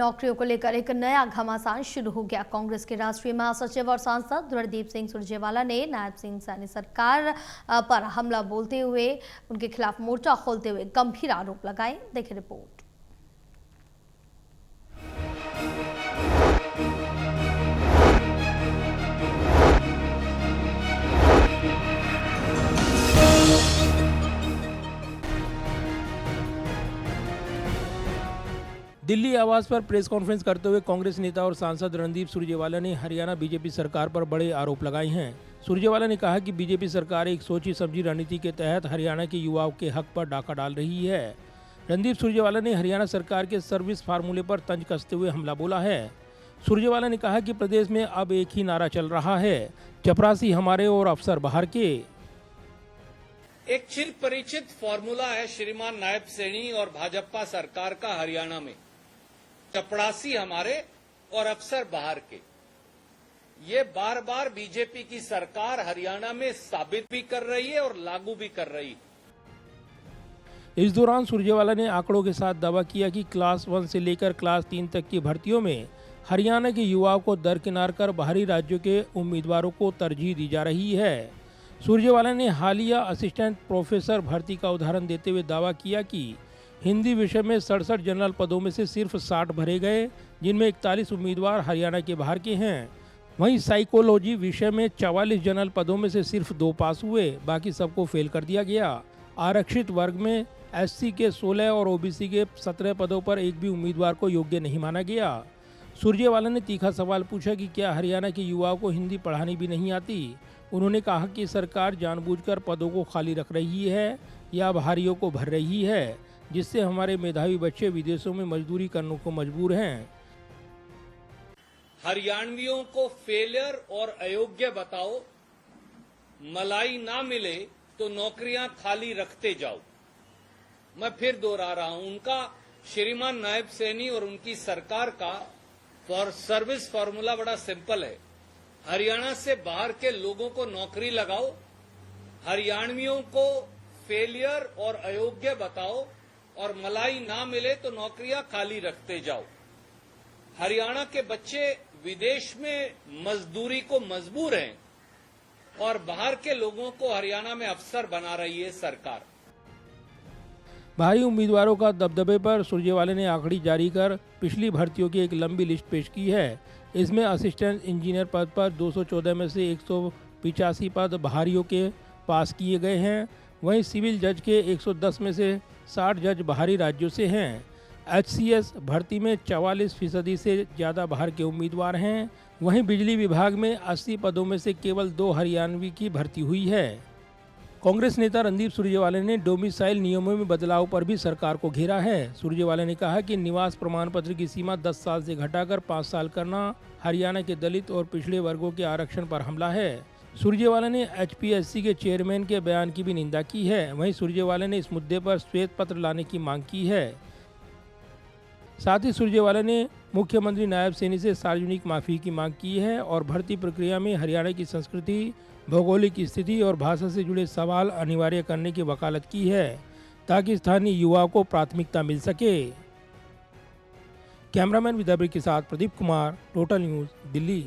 नौकरियों को लेकर एक नया घमासान शुरू हो गया। कांग्रेस के राष्ट्रीय महासचिव और सांसद रणदीप सिंह सुरजेवाला ने नायब सिंह सैनी सरकार पर हमला बोलते हुए उनके खिलाफ मोर्चा खोलते हुए गंभीर आरोप लगाए। देखिए रिपोर्ट। दिल्ली आवास पर प्रेस कॉन्फ्रेंस करते हुए कांग्रेस नेता और सांसद रणदीप सुरजेवाला ने हरियाणा बीजेपी सरकार पर बड़े आरोप लगाए हैं। सुरजेवाला ने कहा कि बीजेपी सरकार एक सोची समझी रणनीति के तहत हरियाणा के युवाओं के हक पर डाका डाल रही है। रणदीप सुरजेवाला ने हरियाणा सरकार के सर्विस फार्मूले पर तंज कसते हुए हमला बोला है। सुरजेवाला ने कहा कि प्रदेश में अब एक ही नारा चल रहा है, चपरासी हमारे और अफसर बाहर के। एक चिर परिचित फॉर्मूला है श्रीमान नायब सैनी और भाजपा सरकार का हरियाणा में, चपड़ासी हमारे और अफसर बाहर के। ये बार बार बीजेपी की सरकार हरियाणा में साबित भी कर रही है और लागू भी कर रही है। इस दौरान सुरजेवाला ने आंकड़ों के साथ दावा किया कि क्लास 1 से लेकर क्लास 3 तक की भर्तियों में हरियाणा के युवाओं को दरकिनार कर बाहरी राज्यों के उम्मीदवारों को तरजीह दी जा रही है। सुरजेवाला ने हालिया असिस्टेंट प्रोफेसर भर्ती का उदाहरण देते हुए दावा किया कि हिंदी विषय में 67 जनरल पदों में से सिर्फ 60 भरे गए, जिनमें 41 उम्मीदवार हरियाणा के बाहर के हैं। वहीं साइकोलॉजी विषय में 44 जनरल पदों में से सिर्फ 2 पास हुए, बाकी सबको फेल कर दिया गया। आरक्षित वर्ग में एससी के 16 और ओबीसी के 17 पदों पर एक भी उम्मीदवार को योग्य नहीं माना गया। सुरजेवाला ने तीखा सवाल पूछा कि क्या हरियाणा के युवाओं को हिंदी पढ़ानी भी नहीं आती। उन्होंने कहा कि सरकार जानबूझकर पदों को खाली रख रही है या बाहरियों को भर रही है, जिससे हमारे मेधावी बच्चे विदेशों में मजदूरी करने को मजबूर हैं। हरियाणवियों को फेलियर और अयोग्य बताओ, मलाई ना मिले तो नौकरियां खाली रखते जाओ। मैं फिर दोहरा रहा हूं, उनका श्रीमान नायब सैनी और उनकी सरकार का सर्विस फॉर्मूला बड़ा सिंपल है। हरियाणा से बाहर के लोगों को नौकरी लगाओ, हरियाणवियों को फेलियर और अयोग्य बताओ और मलाई ना मिले तो नौकरियां खाली रखते जाओ। हरियाणा के बच्चे विदेश में मजदूरी को मजबूर हैं और बाहर के लोगों को हरियाणा में अफसर बना रही है सरकार। बाहरी उम्मीदवारों का दबदबे पर सुरजेवाला ने आंकड़ी जारी कर पिछली भर्तियों की एक लंबी लिस्ट पेश की है। इसमें असिस्टेंट इंजीनियर पद पर 214 में से 185 पद बाहरियों के पास किए गए हैं। वहीं सिविल जज के 110 में से 60 जज बाहरी राज्यों से हैं। HCS भर्ती में 44% से ज़्यादा बाहर के उम्मीदवार हैं। वहीं बिजली विभाग में 80 पदों में से केवल 2 हरियाणवी की भर्ती हुई है। कांग्रेस नेता रणदीप सुरजेवाला ने डोमिसाइल नियमों में बदलाव पर भी सरकार को घेरा है। सुरजेवाला ने कहा कि निवास प्रमाण पत्र की सीमा 10 साल से घटाकर 5 साल करना हरियाणा के दलित और पिछड़े वर्गों के आरक्षण पर हमला है। सुरजेवाला ने HPSC के चेयरमैन के बयान की भी निंदा की है। वहीं सुरजेवाला ने इस मुद्दे पर श्वेत पत्र लाने की मांग की है। साथ ही सुरजेवाला ने मुख्यमंत्री नायब सैनी से सार्वजनिक माफी की मांग की है और भर्ती प्रक्रिया में हरियाणा की संस्कृति, भौगोलिक स्थिति और भाषा से जुड़े सवाल अनिवार्य करने की वकालत की है, ताकि स्थानीय युवाओं को प्राथमिकता मिल सके। कैमरामैन विदाब्री के साथ प्रदीप कुमार, टोटल न्यूज़, दिल्ली।